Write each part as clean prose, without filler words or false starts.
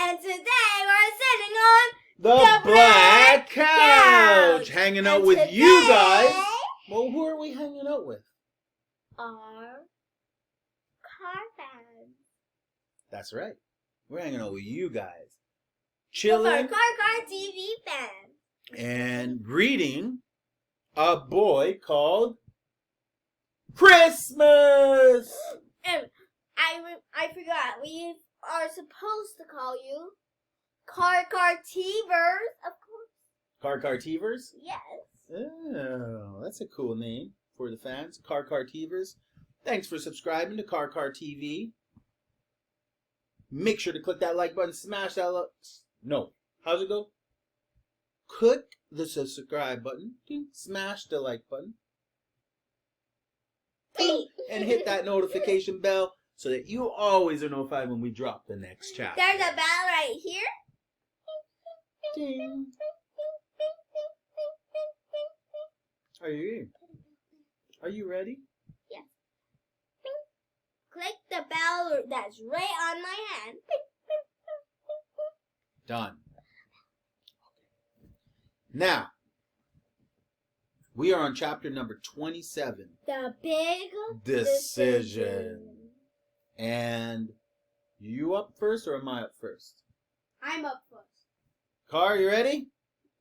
And today we're sitting on the black couch. Hanging out with you guys. Well, who are we hanging out with? Our car fans. That's right. We're hanging out with you guys. With our Chilling. car TV fans. And greeting a boy called Christmas. I forgot. We are supposed to call you Car-Car-Tevers, of course. Car-Car-Tevers? Yes. Oh, that's a cool name for the fans. Car-Car-Tevers. Thanks for subscribing to Car TV. Make sure to click that like button. Smash that No. How's it go? Click the subscribe button. Smash the like button. And hit that notification bell so that you always are notified when we drop the next chapter. There's a bell right here. Ding. Are you ready? Yes. Click the bell that's right on my hand. Done. Now, we are on chapter number 27. The big decision. And you up first or am I up first? I'm up first. Car, you ready?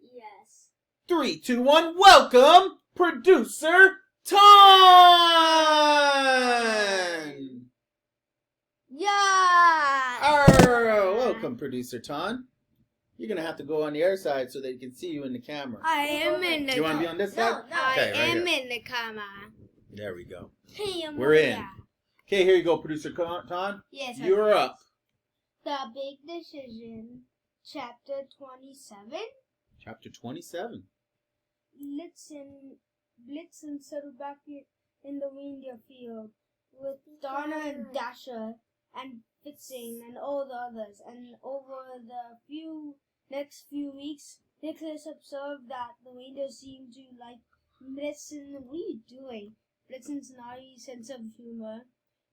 Yes. 3, 2, 1, welcome, Producer Ton! Yeah! Welcome, Producer Ton. You're going to have to go on the other side so they can see you in the camera. I am in the camera. You want to be on this side? No. Okay, I am in the camera. There we go. Hey, We're in. Okay, here you go, Producer Ton. Yes, You're up. The Big Decision, Chapter 27. Chapter 27. Blitzen settled back in the reindeer field with Donna and Dasher and Fixing and all the others. And over the next few weeks, Nicholas observed that the reindeer seemed to like Blitzen. What are you doing? Blitzen's naughty sense of humor.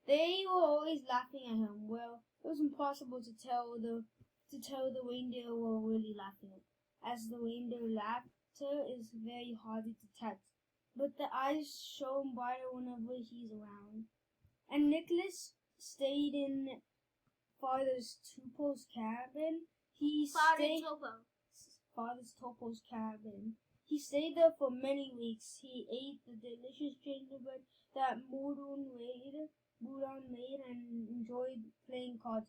They were always laughing at him. Well, it was impossible to tell the reindeer were really laughing, as the reindeer laughter is very hard to detect. But the eyes shone brighter whenever he's around. And Nicholas stayed in Father's Topo's cabin. Father's Topo's cabin. He stayed there for many weeks. He ate the delicious gingerbread that Moodon made and enjoyed playing cards.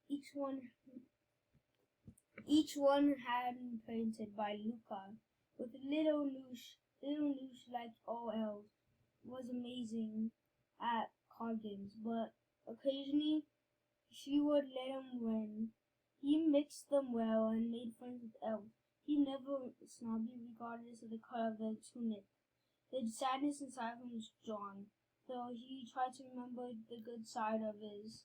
Each one hand painted by Luca, with little Noosh like all elves, was amazing at card games, but occasionally she would let him win. He mixed them well and made friends with elves. He never snobby regardless of the color of their tunic. The sadness inside him was strong, though he tried to remember the good side of his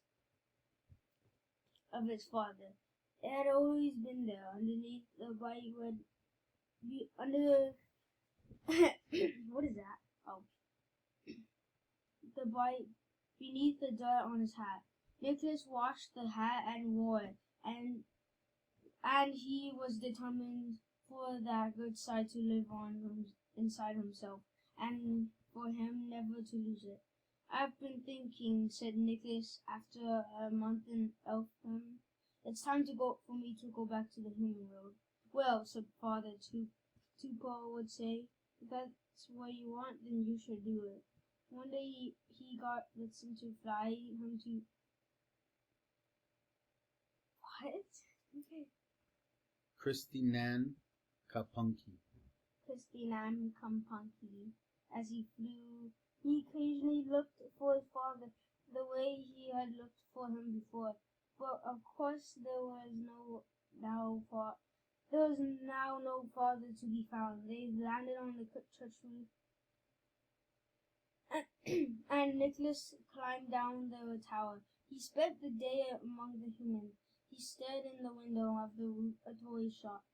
father. It had always been there, underneath the bright red, what is that? Oh. Beneath the dirt on his hat. Nicholas washed the hat and wore it, and he was determined for that good side to live on inside himself, and for him never to lose it. I've been thinking, said Nicholas after a month in Elfham. It's time for me to go back to the human world. Well, said Father Tupo would say, if that's what you want, then you should do it. One day he got Blitzen to fly him to... What? Okay. Christinan Kapunki. As he flew, he occasionally looked for his father the way he had looked for him before. But of course there was now no father to be found. They landed on the church roof, and Nicholas climbed down the tower. He spent the day among the humans. He stared in the window of a toy shop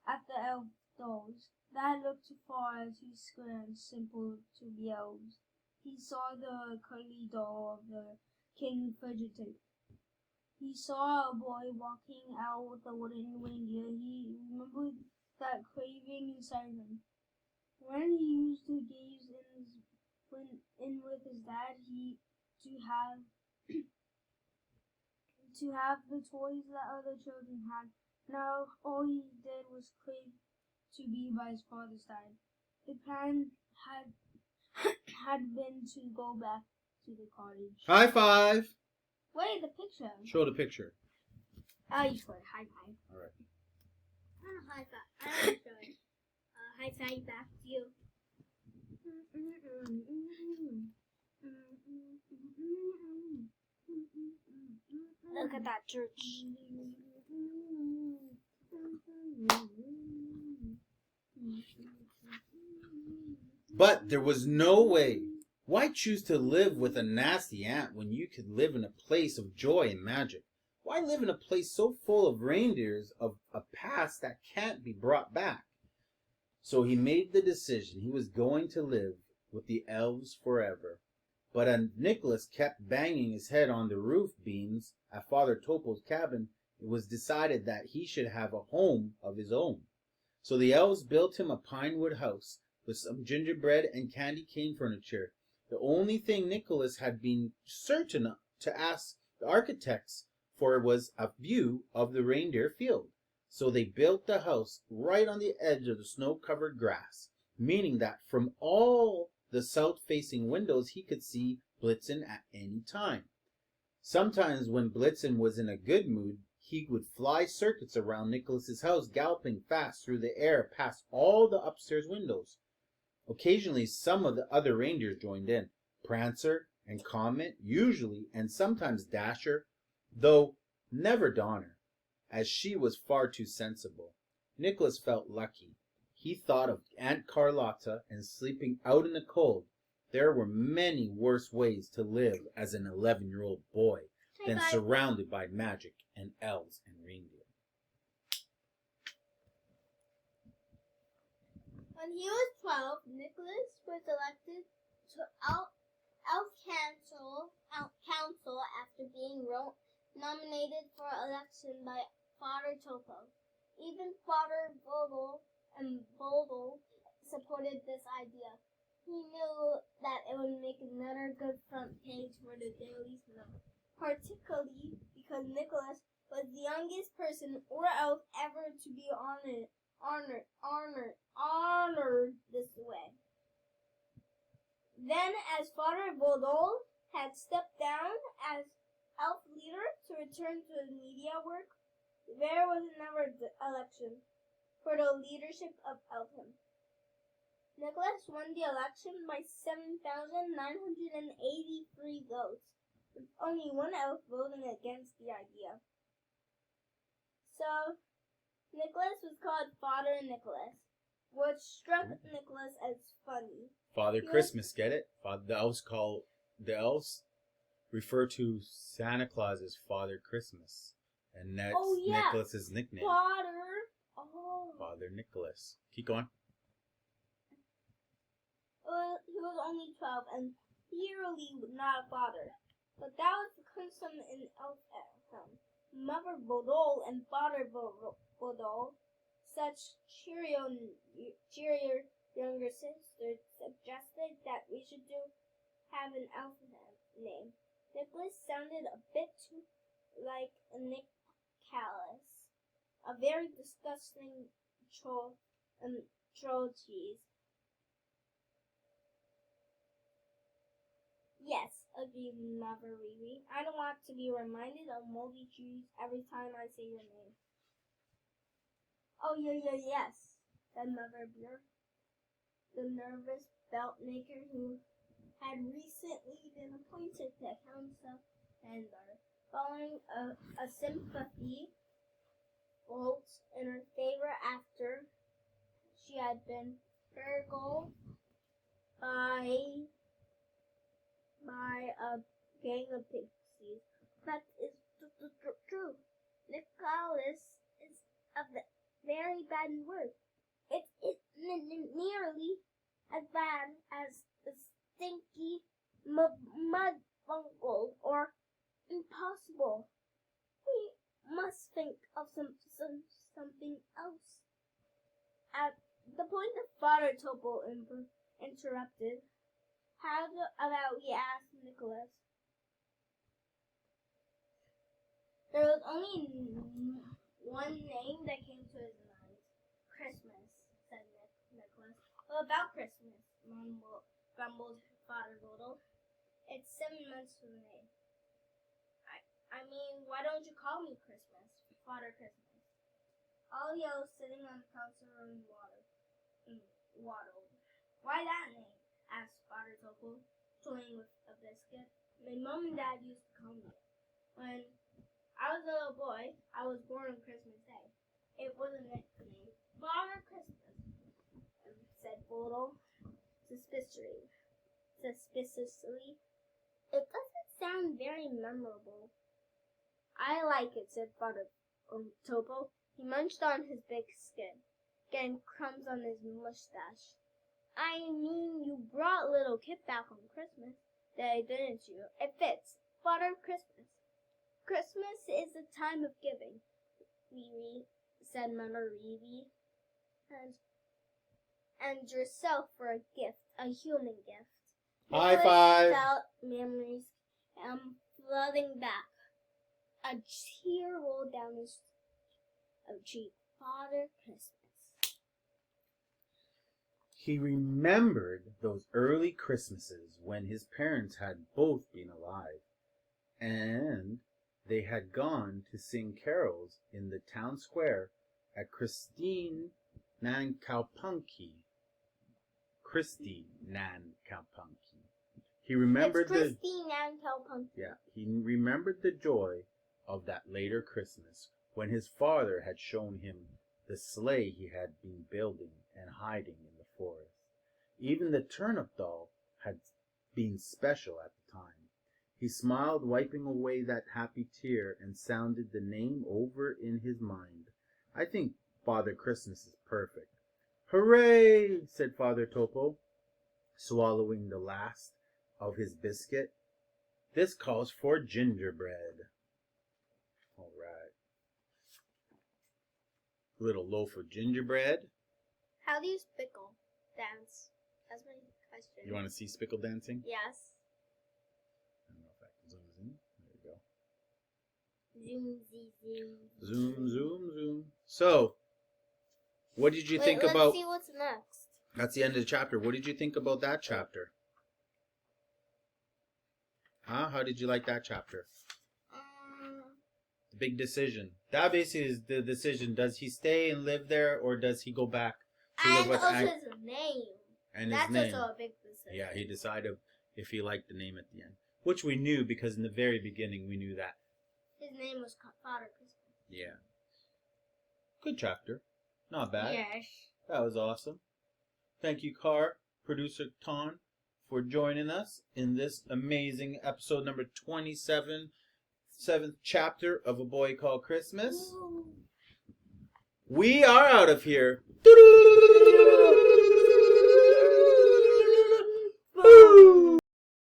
at the elf dolls that looked too far, too square and simple to be elves. He saw the curly doll of the King Fidgeted. he saw a boy walking out with a wooden reindeer. He remembered that craving inside him. When he used to gaze in with his dad, to have the toys that other children had. Now all he did was crave to be by his father's side. The plan had been to go back to the cottage. High five. Wait, the picture. Show the picture. Oh, you scored. High five. All right. I don't high five. I don't show it. High five back to you. Look at that church. But there was no way. Why choose to live with a nasty aunt when you could live in a place of joy and magic? Why live in a place so full of reindeers of a past that can't be brought back? So he made the decision he was going to live with the elves forever. But as Nicholas kept banging his head on the roof beams at Father Topo's cabin, it was decided that he should have a home of his own. So the elves built him a pine wood house with some gingerbread and candy cane furniture. The only thing Nicholas had been certain to ask the architects for was a view of the reindeer field. So they built the house right on the edge of the snow-covered grass, meaning that from all the south-facing windows he could see Blitzen at any time. Sometimes when Blitzen was in a good mood, he would fly circuits around Nicholas's house, galloping fast through the air past all the upstairs windows. Occasionally some of the other reindeers joined in, Prancer and Comet usually, and sometimes Dasher, though never Donner, as she was far too sensible. Nicholas felt lucky. He thought of Aunt Carlotta and sleeping out in the cold. There were many worse ways to live as an 11-year-old boy than surrounded by magic and elves and reindeer. When he was 12, Nicholas was elected to Elf Council after being nominated for election by Father Topo. Even Father Bodel and Bodel supported this idea. He knew that it would make another good front page for the Daily Snow, particularly because Nicholas was the youngest person or elf ever to be honored this way. Then, as Father Bodol had stepped down as elf leader to return to his media work, there was another election for the leadership of Elfdom. Nicholas won the election by 7,983 votes, with only one elf voting against the idea. So, Nicholas was called Father Nicholas, which struck Nicholas as funny. Father Christmas, get it? The elves refer to Santa Claus as Father Christmas, and that's Nicholas's nickname. Father Nicholas. Keep going. He was only 12 and clearly not a father, but that was the custom in Elfdom. Mother Bodol and Father Bodol, such cheerier younger sisters, suggested that we should have an elf name. Nicholas sounded a bit too like a Nick Callis, a very disgusting troll cheese. Yes, agreed Mother Riri. I don't want to be reminded of moldy cheese every time I say your name. Oh, yes, said Mother Beer, the nervous belt maker who had recently been appointed to council member, following a sympathy vote in her favor after she had been burgled by a gang of pixies. That is true. Nicholas is a very bad word. It is nearly as bad as the stinky mud bungle or impossible. must think of something else. At the point that Father Topo interrupted, how about we ask Nicholas? There was only one name that came to his mind. Christmas, said Nicholas. Well, about Christmas, grumbled Father Rodel. It's 7 months from May. I mean, why don't you call me Christmas, Father Christmas? Olio, sitting on the council room, waddled. Why that name? Asked Father Topo, toying with a biscuit. My mom and dad used to call me it. When I was a little boy, I was born on Christmas Day. It was a nickname. Father Christmas, said Bodle, suspiciously. It doesn't sound very memorable. I like it, said Father Topo. He munched on his biscuit, getting crumbs on his mustache. I mean, you brought little Kit back on Christmas Day, didn't you? It fits. Father Christmas. Christmas is the time of giving, said Mother Reevy. And yourself for a gift, a human gift. High five. Felt memories flooding back. A tear rolled down his cheek. Father Christmas. He remembered those early Christmases when his parents had both been alive, and they had gone to sing carols in the town square at Christine Nankaupunki. He remembered he remembered the joy of that later Christmas when his father had shown him the sleigh he had been building and hiding in the forest. Even the turnip doll had been special at the time. He smiled, wiping away that happy tear, and sounded the name over in his mind. I think Father Christmas is perfect. Hooray, said Father Topo, swallowing the last of his biscuit. This calls for gingerbread. All right. Little loaf of gingerbread. How do you spickle dance? That's my question. You want to see spickle dancing? Yes. I don't know if I can zoom in. There you go. Zoom. Zoom. So, what did you think about... Let's see what's next. That's the end of the chapter. What did you think about that chapter? Huh? How did you like that chapter? The big decision. That basically is the decision. Does he stay and live there, or does he go back to live with his name. And That's his name. also a big decision. Yeah, he decided if he liked the name at the end. Which we knew, because in the very beginning we knew that. His name was Father Christmas. Yeah. Good chapter. Not bad. Yes. That was awesome. Thank you, producer Ton, for joining us in this amazing episode number 27, 7th chapter of A Boy Called Christmas. Ooh. We are out of here. Doo-doo!